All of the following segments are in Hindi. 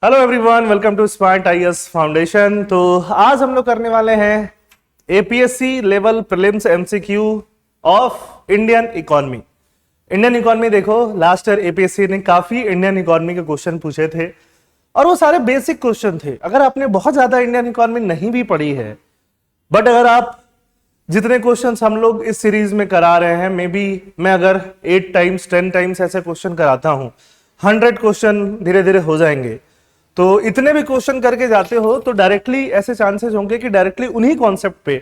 Hello everyone, welcome to smart IAS foundation. तो आज हम लोग करने वाले हैं APSC level prelims MCQ of Indian economy. Indian economy देखो, लास्ट ईयर एपीएससी ने काफी इंडियन इकोनॉमी के क्वेश्चन पूछे थे और वो सारे बेसिक क्वेश्चन थे। अगर आपने बहुत ज्यादा इंडियन इकोनॉमी नहीं भी पढ़ी है, बट अगर आप जितने क्वेश्चंस हम लोग इस सीरीज में करा रहे हैं, मे बी मैं अगर 8 टाइम्स 10 टाइम्स ऐसे क्वेश्चन कराता हूं, 100 क्वेश्चन धीरे धीरे हो जाएंगे। तो इतने भी क्वेश्चन करके जाते हो तो डायरेक्टली ऐसे चांसेस होंगे कि डायरेक्टली उन्हीं कॉन्सेप्ट पे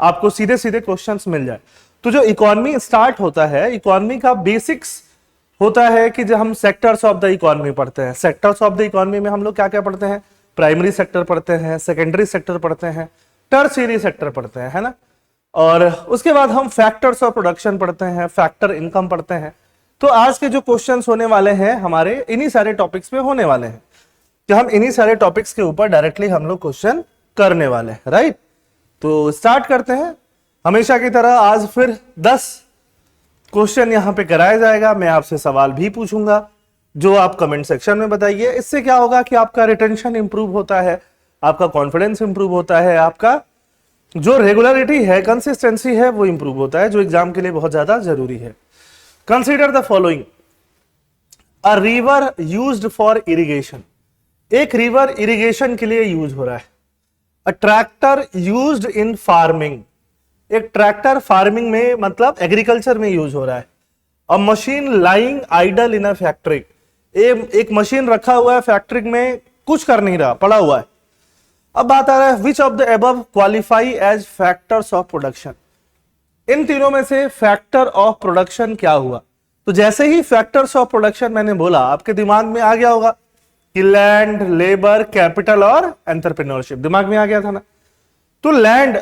आपको सीधे सीधे क्वेश्चंस मिल जाए। तो जो इकोनॉमी स्टार्ट होता है, इकोनॉमी का बेसिक्स होता है कि जब हम सेक्टर्स ऑफ द इकोनॉमी पढ़ते हैं। सेक्टर्स ऑफ द इकोनॉमी में हम लोग क्या क्या पढ़ते हैं? प्राइमरी सेक्टर पढ़ते हैं, सेकेंडरी सेक्टर पढ़ते हैं, टर्शियरी सेक्टर पढ़ते हैं, है ना। और उसके बाद हम फैक्टर्स ऑफ प्रोडक्शन पढ़ते हैं, फैक्टर इनकम पढ़ते हैं। तो आज के जो क्वेश्चंस होने वाले हैं हमारे इन्हीं सारे टॉपिक्स पे होने वाले हैं, कि हम इन्हीं सारे टॉपिक्स के ऊपर डायरेक्टली हम लोग क्वेश्चन करने वाले हैं, राइट। तो स्टार्ट करते हैं। हमेशा की तरह आज फिर 10 क्वेश्चन यहां पे कराया जाएगा। मैं आपसे सवाल भी पूछूंगा जो आप कमेंट सेक्शन में बताइए। इससे क्या होगा कि आपका रिटेंशन इंप्रूव होता है, आपका कॉन्फिडेंस इंप्रूव होता है, आपका जो रेगुलरिटी है, कंसिस्टेंसी है, वो इंप्रूव होता है, जो एग्जाम के लिए बहुत ज्यादा जरूरी है। Consider the following. A river used for irrigation. एक रिवर इरिगेशन के लिए यूज हो रहा है। A tractor used in farming. एक ट्रैक्टर फार्मिंग में मतलब एग्रीकल्चर में यूज हो रहा है। A machine lying idle in a factory. एक मशीन रखा हुआ है फैक्ट्री में, कुछ कर नहीं रहा, पड़ा हुआ है। अब बात आ रहा है which of the above qualify as factors of production. इन तीनों में से फैक्टर ऑफ प्रोडक्शन क्या हुआ? तो जैसे ही फैक्टर्स ऑफ प्रोडक्शन मैंने बोला, आपके दिमाग में आ गया होगा कि लैंड, लेबर, कैपिटल और एंटरप्रेन्योरशिप। दिमाग में आ गया था ना। तो लैंड,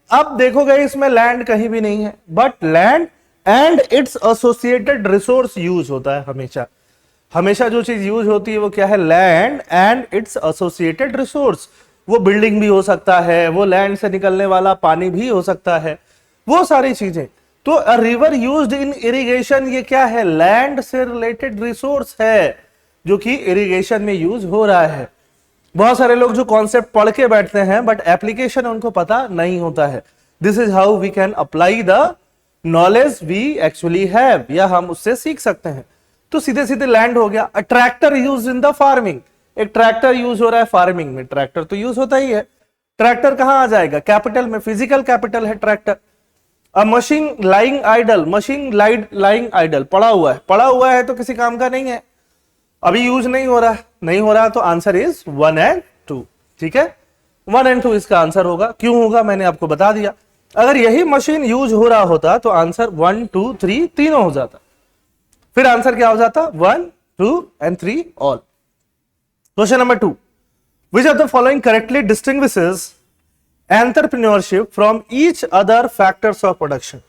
अब देखोगे इसमें लैंड कहीं भी नहीं है, but land and it's associated resource use होता है। हमेशा हमेशा जो चीज यूज होती है वो क्या है? Land and it's associated resource. वो बिल्डिंग भी हो सकता है, वो लैंड से निकलने वाला पानी भी हो सकता है, वो सारी चीजें। तो अ रिवर यूज्ड इन इरिगेशन, ये क्या है? लैंड से रिलेटेड रिसोर्स है जो कि इरिगेशन में यूज हो रहा है। बहुत सारे लोग जो कॉन्सेप्ट पढ़ के बैठते हैं बट एप्लीकेशन उनको पता नहीं होता है। This is how we can apply the knowledge we actually have, या हम उससे सीख सकते हैं। तो सीधे सीधे लैंड हो गया। A tractor use in the farming. एक ट्रैक्टर यूज हो रहा है फार्मिंग में, ट्रैक्टर तो यूज होता ही है। ट्रैक्टर कहां आ जाएगा? कैपिटल में, फिजिकल कैपिटल है tractor. A machine lying idle. Machine lying idle, पड़ा हुआ है। पड़ा हुआ है तो किसी काम का नहीं है, अभी यूज नहीं हो रहा, तो आंसर इज 1 एंड 2। ठीक है, 1 एंड 2 इसका आंसर होगा। क्यों होगा मैंने आपको बता दिया। अगर यही मशीन यूज हो रहा होता तो आंसर 1 2 3 तीनों हो जाता। फिर आंसर क्या हो जाता? 1 2 and 3 all. Question number 2। Which of the following correctly distinguishes entrepreneurship from each other factors of production.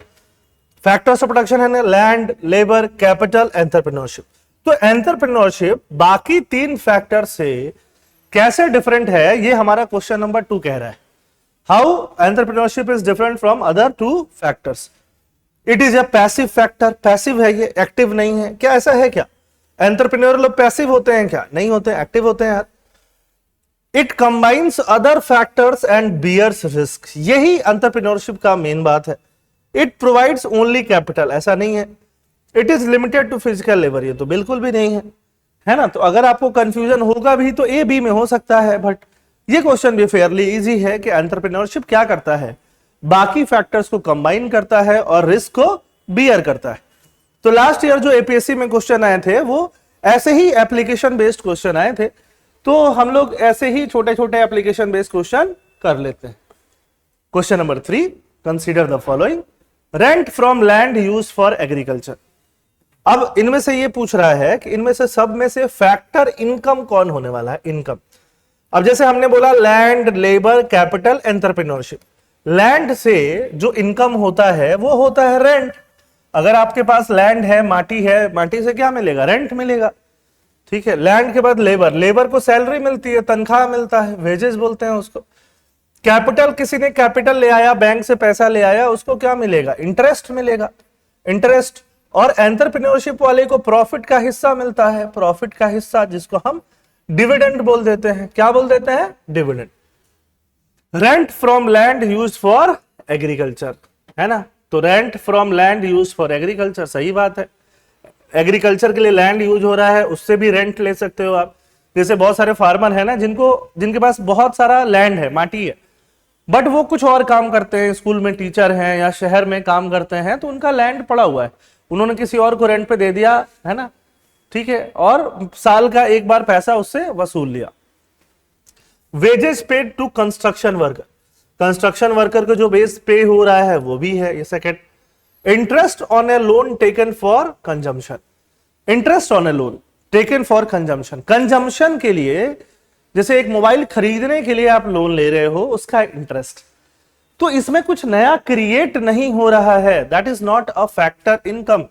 Factors of production है ना, लैंड, लेबर, कैपिटल, एंटरप्रेन्योरशिप। तो एंटरप्रेन्योरशिप बाकी 3 फैक्टर से कैसे डिफरेंट है, ये हमारा क्वेश्चन नंबर 2 कह रहा है। How entrepreneurship is different from other 2 factors. It is a passive factor. Passive है ये, एक्टिव नहीं है। क्या ऐसा है क्या? एंटरप्रेन्योर लोग पैसिव होते हैं क्या? नहीं होते, एक्टिव होते हैं यार। It combines other factors and bears risk. यही एंटरप्रेन्योरशिप का मेन बात है। इट प्रोवाइड्स ओनली कैपिटल, ऐसा नहीं है। It is limited to physical labour, ये तो बिल्कुल भी नहीं है ना। तो अगर आपको कंफ्यूजन होगा भी तो ए बी में हो सकता है, बट ये क्वेश्चन भी फेयरली इजी है कि एंटरप्रेन्योरशिप क्या करता है? बाकी फैक्टर्स को कंबाइन करता है और रिस्क को बियर करता है। तो लास्ट ईयर जो एपीएससी में क्वेश्चन आए थे वो ऐसे ही एप्लीकेशन बेस्ड क्वेश्चन आए थे। तो हम लोग ऐसे ही छोटे छोटे एप्लीकेशन बेस्ड क्वेश्चन कर लेते हैं। Question number 3। Consider the following. Rent from land use for agriculture. अब इनमें से ये पूछ रहा है कि इनमें से सब में से फैक्टर इनकम कौन होने वाला है? इनकम। अब जैसे हमने बोला land, labour, capital, entrepreneurship. Land से जो इनकम होता है वो होता है रेंट। अगर आपके पास लैंड है, माटी है, माटी से क्या मिलेगा? रेंट मिलेगा। ठीक है, लैंड के बाद लेबर, लेबर को सैलरी मिलती है, तनख्वाह मिलता है, वेजेस बोलते हैं उसको। कैपिटल, किसी ने कैपिटल ले आया, बैंक से पैसा ले आया, उसको क्या मिलेगा? इंटरेस्ट मिलेगा, इंटरेस्ट। और एंटरप्रेन्योरशिप वाले को प्रॉफिट का हिस्सा मिलता है, प्रॉफिट का हिस्सा जिसको हम डिविडेंड बोल देते हैं। क्या बोल देते हैं? Dividend. Rent from land use for agriculture, है ना, तो rent from land use for agriculture, सही बात है, एग्रीकल्चर के लिए लैंड यूज हो रहा है, उससे भी रेंट ले सकते हो आप। जैसे बहुत सारे फार्मर है ना जिनके पास बहुत सारा लैंड है, माटी है, बट वो कुछ और काम करते हैं, स्कूल में टीचर हैं या शहर में काम करते हैं, तो उनका लैंड पड़ा हुआ है, उन्होंने किसी और को रेंट पे दे दिया, है ना, ठीक है, और साल का एक बार पैसा उससे वसूल लिया। Wages paid to construction worker, construction worker को जो बेस पे हो रहा है वो भी है, ये second. Interest on A loan taken for consumption, interest on A loan taken for consumption, consumption के लिए, जैसे एक मोबाइल खरीदने के लिए आप लोन ले रहे हो, उसका इंटरेस्ट, तो इसमें कुछ नया क्रिएट नहीं हो रहा है, that is not a factor income.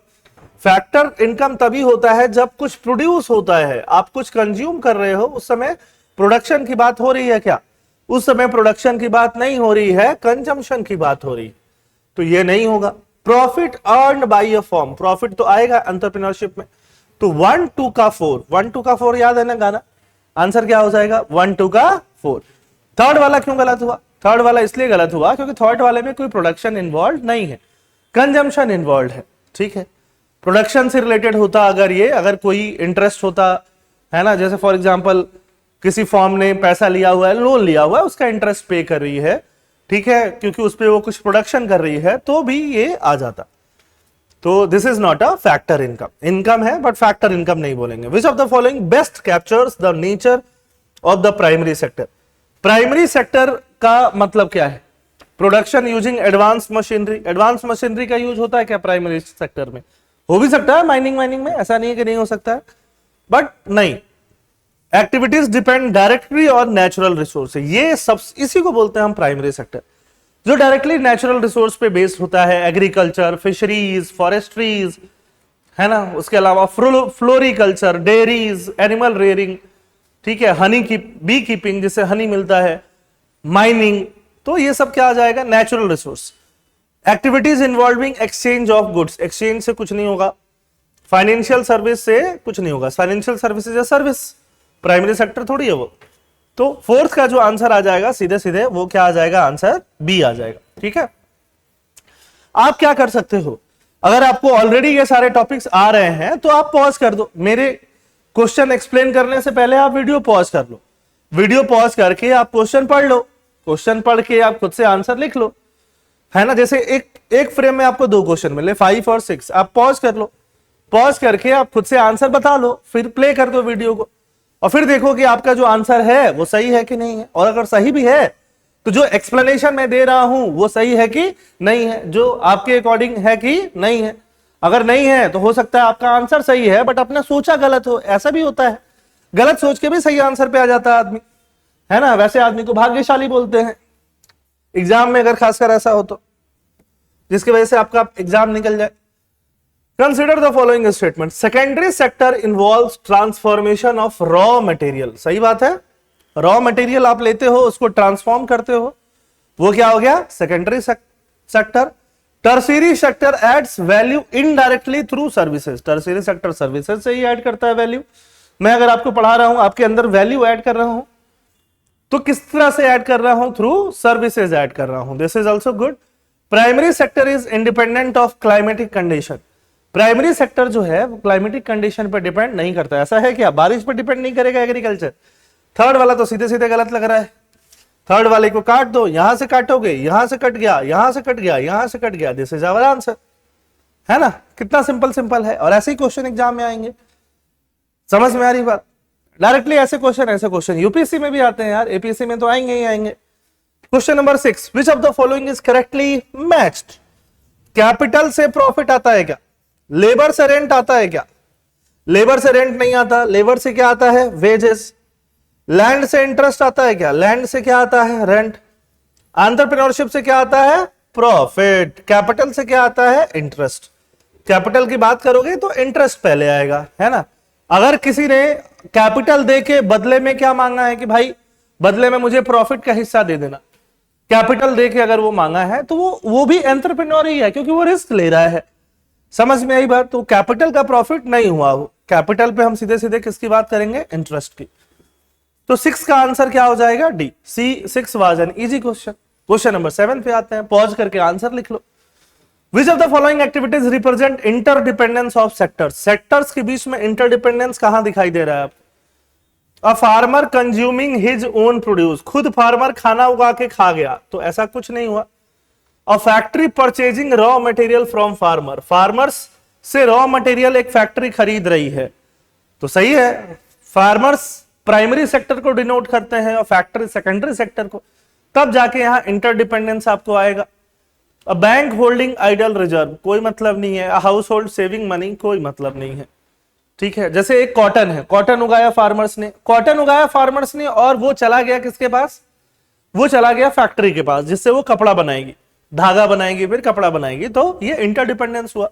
Factor income तभी होता है जब कुछ प्रोड्यूस होता है, आप कुछ कंज्यूम कर रहे हो, उस समय प्रोडक्शन की बात हो रही है क्या? उस समय प्रोडक्शन की बात नहीं हो रही है, कंजम्पशन की बात हो रही है, तो ये नहीं होगा। Profit earned by a firm, profit तो आएगा एंटरप्रेन्योरशिप में, तो 1 2 का 4, 1 2 का 4 याद है ना गाना, आंसर क्या हो जाएगा? 1 2 का 4। थर्ड वाला क्यों गलत हुआ? थर्ड वाला इसलिए गलत हुआ क्योंकि थर्ड वाले में कोई प्रोडक्शन इन्वॉल्व नहीं है, कंजम्पशन इन्वॉल्व है, ठीक है। प्रोडक्शन से रिलेटेड होता अगर कोई इंटरेस्ट होता, है ना, जैसे फॉर एग्जांपल किसी फॉर्म ने पैसा लिया हुआ है, लोन लिया हुआ है, उसका इंटरेस्ट पे कर रही है, ठीक है, क्योंकि उस पर वो कुछ प्रोडक्शन कर रही है, तो भी ये आ जाता। तो this is not a factor income, income है बट फैक्टर इनकम नहीं बोलेंगे। विच of the following best captures the nature of the primary sector, primary sector का मतलब क्या है? Production using advance machinery, advance machinery का यूज होता है क्या प्राइमरी सेक्टर में? हो भी सकता है माइनिंग में, ऐसा नहीं है कि नहीं हो सकता है, बट नहीं। Activities depend directly on natural resource, ये सब इसी को बोलते हैं हम प्राइमरी सेक्टर, जो डायरेक्टली नेचुरल रिसोर्स पे बेस्ड होता है, एग्रीकल्चर, फिशरीज, फॉरेस्ट्रीज, है ना, उसके अलावा फ्लोरिकल्चर, डेयरीज, एनिमल रेयरिंग, ठीक है, हनी की बी कीपिंग जिससे हनी मिलता है, माइनिंग, तो ये सब क्या आ जाएगा? Natural resource. Activities involving exchange of goods, exchange से कुछ नहीं होगा, फाइनेंशियल सर्विस से कुछ नहीं होगा, फाइनेंशियल सर्विसेज या सर्विस, प्राइमरी सेक्टर थोड़ी है वो। तो फोर्थ का जो आंसर आ जाएगा सीधे सीधे वो क्या आ जाएगा? आंसर बी आ जाएगा, ठीक है। आप क्या कर सकते हो, अगर आपको ऑलरेडी ये सारे टॉपिक्स आ रहे हैं तो आप पॉज कर दो, मेरे क्वेश्चन एक्सप्लेन करने से पहले आप वीडियो पॉज कर लो, वीडियो पॉज करके आप क्वेश्चन पढ़ लो, क्वेश्चन पढ़ के आप खुद से आंसर लिख लो, है ना। जैसे एक फ्रेम में आपको 2 क्वेश्चन मिले, 5 और 6, आप पॉज कर लो, पॉज करके आप खुद से आंसर बता लो, फिर प्ले कर दो वीडियो को, और फिर देखो कि आपका जो आंसर है वो सही है कि नहीं है, और अगर सही भी है तो जो एक्सप्लेनेशन मैं दे रहा हूं वो सही है कि नहीं है, जो आपके अकॉर्डिंग है कि नहीं है। अगर नहीं है तो हो सकता है आपका आंसर सही है बट आपने सोचा गलत हो, ऐसा भी होता है, गलत सोच के भी सही आंसर पे आ जाता है आदमी, है ना। वैसे आदमी को भाग्यशाली बोलते हैं एग्जाम में, अगर खासकर ऐसा हो तो, जिसकी वजह से आपका एग्जाम निकल जाए। Consider the following statement, secondary sector involves transformation of raw material, सही बात है, रॉ मटेरियल आप लेते हो उसको ट्रांसफॉर्म करते हो, वो क्या हो गया? Secondary sector. Tertiary sector adds value indirectly through services, tertiary sector services से ही ऐड करता है वैल्यू। मैं अगर आपको पढ़ा रहा हूं, आपके अंदर वैल्यू ऐड कर रहा हूं, तो किस तरह से ऐड कर रहा हूं? थ्रू सर्विसेज ऐड कर रहा हूं, this is also good. Primary sector is independent of climatic condition, primary sector जो है वो क्लाइमेटिक कंडीशन पर डिपेंड नहीं करता, ऐसा है क्या? बारिश पर डिपेंड नहीं करेगा एग्रीकल्चर। थर्ड वाला तो सीधे सीधे गलत लग रहा है, थर्ड वाले को काट दो, यहां से काटोगे, यहां से कट गया, यहां से कट गया, यहां से कट गया, दिस इज आवर आंसर, है ना। कितना सिंपल है, और ऐसे ही क्वेश्चन एग्जाम में आएंगे, समझ में आ रही बात? डायरेक्टली ऐसे क्वेश्चन यूपीएससी में भी आते हैं यार, एपीएससी में तो आएंगे ही आएंगे। Question number 6, which of the following is correctly matched, capital से प्रॉफिट आता है क्या? लेबर से रेंट आता है क्या? लेबर से रेंट नहीं आता, लेबर से क्या आता है? वेजेस। लैंड से इंटरेस्ट आता है क्या? लैंड से क्या आता है? रेंट। एंटरप्रेन्योरशिप से क्या आता है? प्रॉफिट। कैपिटल से क्या आता है? इंटरेस्ट। कैपिटल की बात करोगे तो इंटरेस्ट पहले आएगा, है ना। अगर किसी ने कैपिटल दे के बदले में क्या मांगा है कि भाई बदले में मुझे प्रॉफिट का हिस्सा दे देना, कैपिटल दे के अगर वो मांगा है तो वो भी एंटरप्रेन्योर ही है, क्योंकि वो रिस्क ले रहा है, समझ में आई बात। तो कैपिटल का प्रॉफिट नहीं हुआ, वो कैपिटल पे हम सीधे सीधे किसकी बात करेंगे? इंटरेस्ट की। तो 6 का आंसर क्या हो जाएगा? D. C 6 was an easy question. Question number 7 पे आते हैं, पॉज करके आंसर लिख लो। Which of the following activities represent interdependence of sectors? Sectors के बीच में इंटरडिपेंडेंस कहां दिखाई दे रहा है आपको? A farmer consuming his own produce, खुद फार्मर खाना उगा के खा गया, तो ऐसा कुछ नहीं हुआ। A factory purchasing raw material from farmer, farmers से रॉ मटेरियल एक फैक्ट्री खरीद रही है, तो सही है। फार्मर्स प्राइमरी सेक्टर को डिनोट करते हैं और फैक्ट्री सेकेंडरी सेक्टर को, तब जाके यहां इंटरडिपेंडेंस आपको आएगा। A bank holding idle reserve, कोई मतलब नहीं है। A household saving money, कोई मतलब नहीं है, ठीक है। जैसे एक कॉटन है, कॉटन उगाया फार्मर्स ने, कॉटन उगाया फार्मर्स ने और वो चला गया किसके पास? वो चला गया फैक्ट्री के पास, जिससे वो कपड़ा बनाएगी, धागा बनाएगी, फिर कपड़ा बनाएगी, तो ये इंटरडिपेंडेंस हुआ।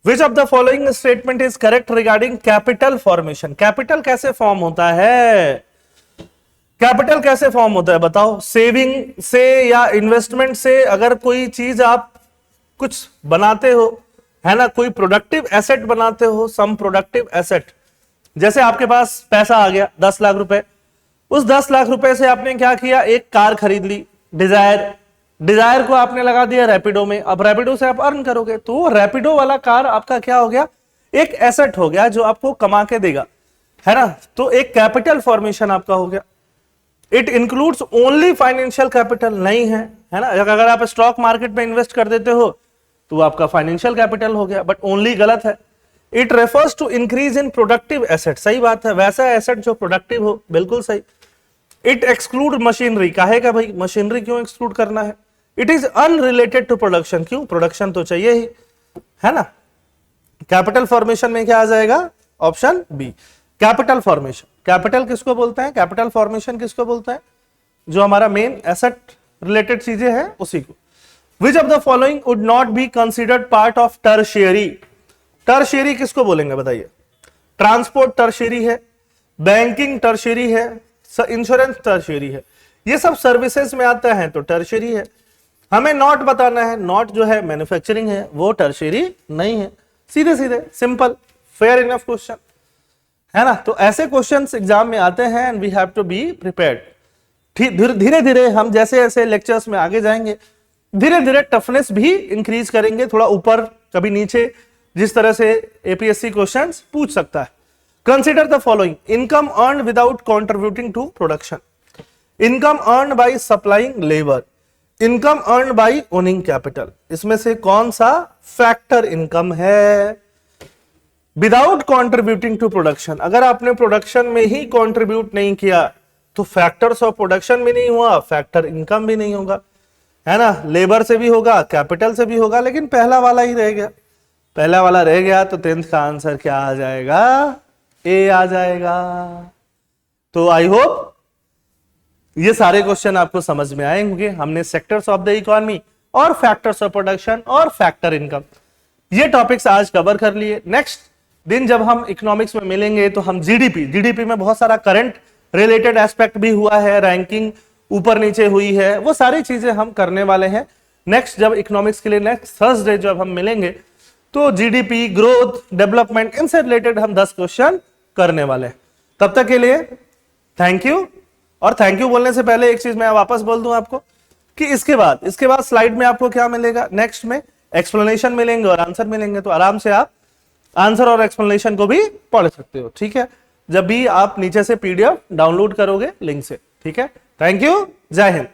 विच of the following statement is correct regarding capital formation? Capital कैसे फॉर्म होता है? कैपिटल कैसे फॉर्म होता है बताओ? सेविंग से या इन्वेस्टमेंट से? अगर कोई चीज आप कुछ बनाते हो, है ना, कोई प्रोडक्टिव एसेट बनाते हो, सम प्रोडक्टिव एसेट, जैसे आपके पास पैसा आ गया 10 लाख रुपए, उस 10 लाख रुपए से आपने क्या किया? एक कार खरीद ली, डिजायर, डिजायर को आपने लगा दिया रैपिडो में, अब रैपिडो से आप अर्न करोगे, तो रैपिडो वाला कार आपका क्या हो गया? एक एसेट हो गया जो आपको कमा के देगा, है ना, तो एक कैपिटल फॉर्मेशन आपका हो गया। It includes only financial capital नहीं है, है ना। अगर आप स्टॉक मार्केट में इन्वेस्ट कर देते हो तो आपका फाइनेंशियल कैपिटल हो गया, बट ओनली गलत है। It refers to increase in productive asset, सही बात है, वैसा एसेट जो प्रोडक्टिव हो, बिल्कुल सही। इट एक्सक्लूड मशीनरी, कहेगा भाई मशीनरी क्यों एक्सक्लूड करना है? It is unrelated to production, क्यों? प्रोडक्शन तो चाहिए ही, है ना। कैपिटल फॉर्मेशन में क्या आ जाएगा? Option B, capital formation. Capital किसको बोलते हैं? कैपिटल फॉर्मेशन किसको बोलते हैं? जो हमारा मेन एसेट रिलेटेड चीजें हैं उसी को। Which of the following would not be considered part of tertiary? Tertiary किसको बोलेंगे बताइए? ट्रांसपोर्ट टर्शियरी है, बैंकिंग टर्शियरी है, इंश्योरेंस टर्शियरी है, ये सब सर्विसेज में आता है तो टर्शियरी है। हमें नॉट बताना है, नॉट जो है मैन्युफैक्चरिंग है, वो टर्शियरी नहीं है। सीधे सीधे सिंपल, फेयर इनफ क्वेश्चन, है ना। तो ऐसे क्वेश्चंस एग्जाम में आते हैं and we have to be prepared. धीरे धीरे हम जैसे जैसे लेक्चर्स में आगे जाएंगे, धीरे धीरे टफनेस भी इंक्रीज करेंगे, थोड़ा ऊपर कभी नीचे, जिस तरह से एपीएससी क्वेश्चंस पूछ सकता है। Consider the following, income earn without contributing to production, income earn by supplying labour, income earn by owning capital, इसमें से कौन सा फैक्टर इनकम है? विदाउट कंट्रीब्यूटिंग टू प्रोडक्शन, अगर आपने प्रोडक्शन में ही कंट्रीब्यूट नहीं किया तो फैक्टर्स ऑफ प्रोडक्शन भी नहीं हुआ, फैक्टर इनकम भी नहीं होगा, है ना। लेबर से भी होगा, कैपिटल से भी होगा, लेकिन पहला वाला ही रह गया। पहला वाला रह गया तो 10th का आंसर क्या आ जाएगा? ए आ जाएगा। तो आई होप ये सारे क्वेश्चन आपको समझ में आएंगे। हमने सेक्टर्स ऑफ द इकोनॉमी और फैक्टर्स ऑफ प्रोडक्शन और फैक्टर इनकम, ये टॉपिक्स आज कवर कर लिए। नेक्स्ट दिन जब हम इकोनॉमिक्स में मिलेंगे तो हम जीडीपी में बहुत सारा करंट रिलेटेड एस्पेक्ट भी हुआ है, रैंकिंग ऊपर नीचे हुई है, वो सारी चीजें हम करने वाले हैं नेक्स्ट जब इकोनॉमिक्स के लिए नेक्स्ट थर्सडे जब हम मिलेंगे तो जीडीपी, ग्रोथ, डेवलपमेंट, इनसे रिलेटेड हम 10 क्वेश्चन करने वाले हैं। तब तक के लिए थैंक यू। और थैंक यू बोलने से पहले एक चीज मैं वापस बोल दूं आपको कि इसके बाद स्लाइड में आपको क्या मिलेगा? नेक्स्ट में एक्सप्लेनेशन मिलेंगे और आंसर मिलेंगे, तो आराम से आप आंसर और एक्सप्लेनेशन को भी पढ़ सकते हो, ठीक है, जब भी आप नीचे से पीडीएफ डाउनलोड करोगे लिंक से, ठीक है। थैंक यू, जय हिंद।